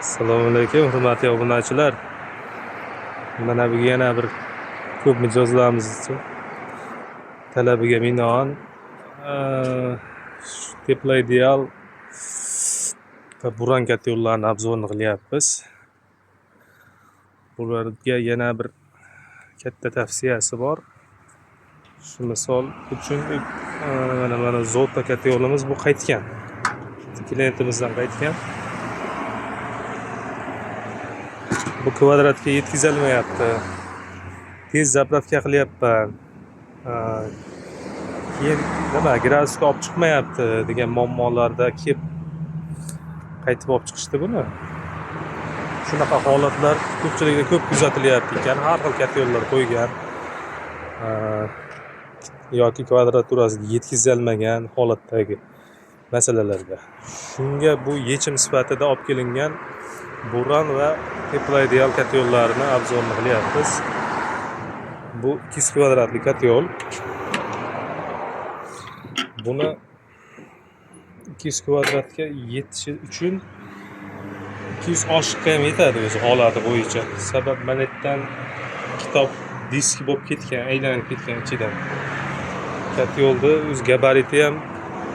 Assalomu alaykum, hurmatli obunachilar. Mana bu yana bir ko'p mijozlarimiz uchun talabiga binoan Tepla Ideal va Buran yo'llarni obzorini qilyapmiz. Bularga yana bir katta tavsiyasi bor. Shu misol uchun mana Zota katta yo'limiz bu qaytgan. Klientimizdan qaytgan. Bu kvadratga yetkazilmayapti. Tez zapravka qilyapman. Keyin nima gradusga olib chiqmayapti degan muammolarda kelib qaytib olib chiqishdi buni. Shunaqa holatlar ko'pchilikda ko'p kuzatilyapti ekan. Har xil katta yo'llar qo'ygan yoki kvadraturasiga yetkazilmagan holatdagi masalalarda. Shunga bu yechim sifatida olib kelingan Buran va Tepla Ideal katta yo'llarini obzorini qilyapmiz. Bu 200 kvadratli katta yo'l. Buni 200 kvadratga yetishi uchun 200 oshiqqa ham yetadi o'zi holati bo'yicha. Sabab mana yerdan kitob disk bo'lib ketgan, aylanib ketgan ichidan. Katta yo'lda o'z gabariti ham,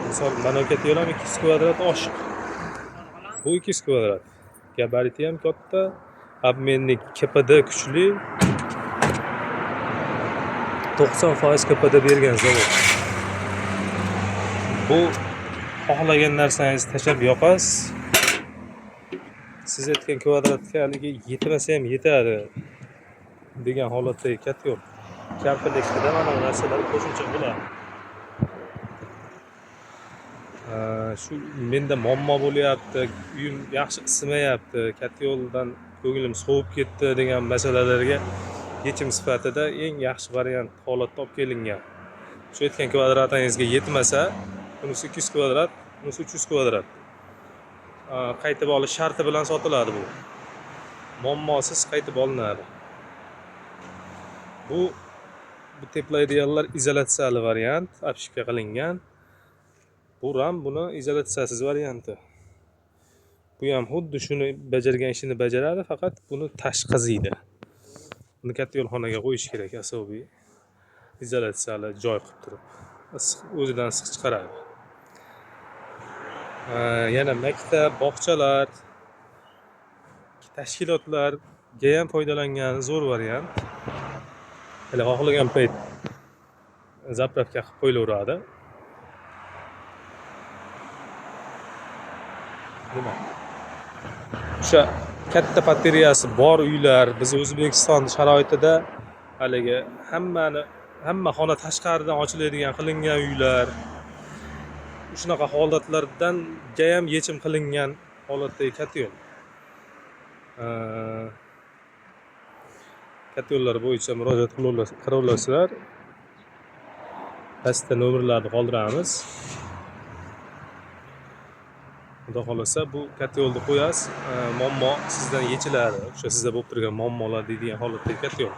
misol mana katta yo'l ham 200 kvadrat oshiq. Bu 200 kvadrat. Gabariti ham katta, obmennik KPD kuchli. 90% KPD bergan zavod. Bu xohlagan narsangizni tashlab yoqasiz. Siz aytgan kvadratga haligi yetmasa ham yetadi degan holatdagi katta yo'l. Kompleksida mana bu narsalar qo'shimcha bo'ladi. Shu menda muammo bo'lyapti, uyim yaxshi isimayapti, katta yo'ldan ko'nglim sovib ketdi degan masalalarga yechim sifatida eng yaxshi variant holatda olib kelingan. Shu aytgan kvadratingizga yetmasa, bunisi 200 kvadrat, bunisi 300 kvadrat. Qaytib olish sharti bilan sotiladi bu. Muammosiz qaytib olinadi. Bu Tepla Ideallar izolyatsiyali variant, obshipka qilingan. Bu ham buni izolyatsiyasiz varianti. Bu ham xuddi shuni bajargan ishini bajaradi, faqat buni tashqiziydi. Buni katta yo'lxonaga qo'yish kerak, asobiy izolyatsiyali joy qilib turib. O'zidan issiq chiqaradi. Yana maktab, bog'chalar, tashkilotlarga ham foydalangan zo'r variant. Hali xohlagan payt zapravka qilib qo'yilaveradi. Nima? O'sha katta batareyasi bor uylar, biz O'zbekiston sharoitida haligi hamma xona tashqaridan ochiladigan qilingan uylar, shunaqa holatlardan ham yechim qilingan holatdagi katta yo'l. Katta yo'llar bo'yicha murojaat qilaverasizlar. Pastda nomerlarni qoldiramiz. Xudo xolasa bu katta yo'lni qo'yasiz, muammo sizdan yechiladi. O'sha sizda bo'lib turgan muammolar deydigan holatdagi katta yo'l.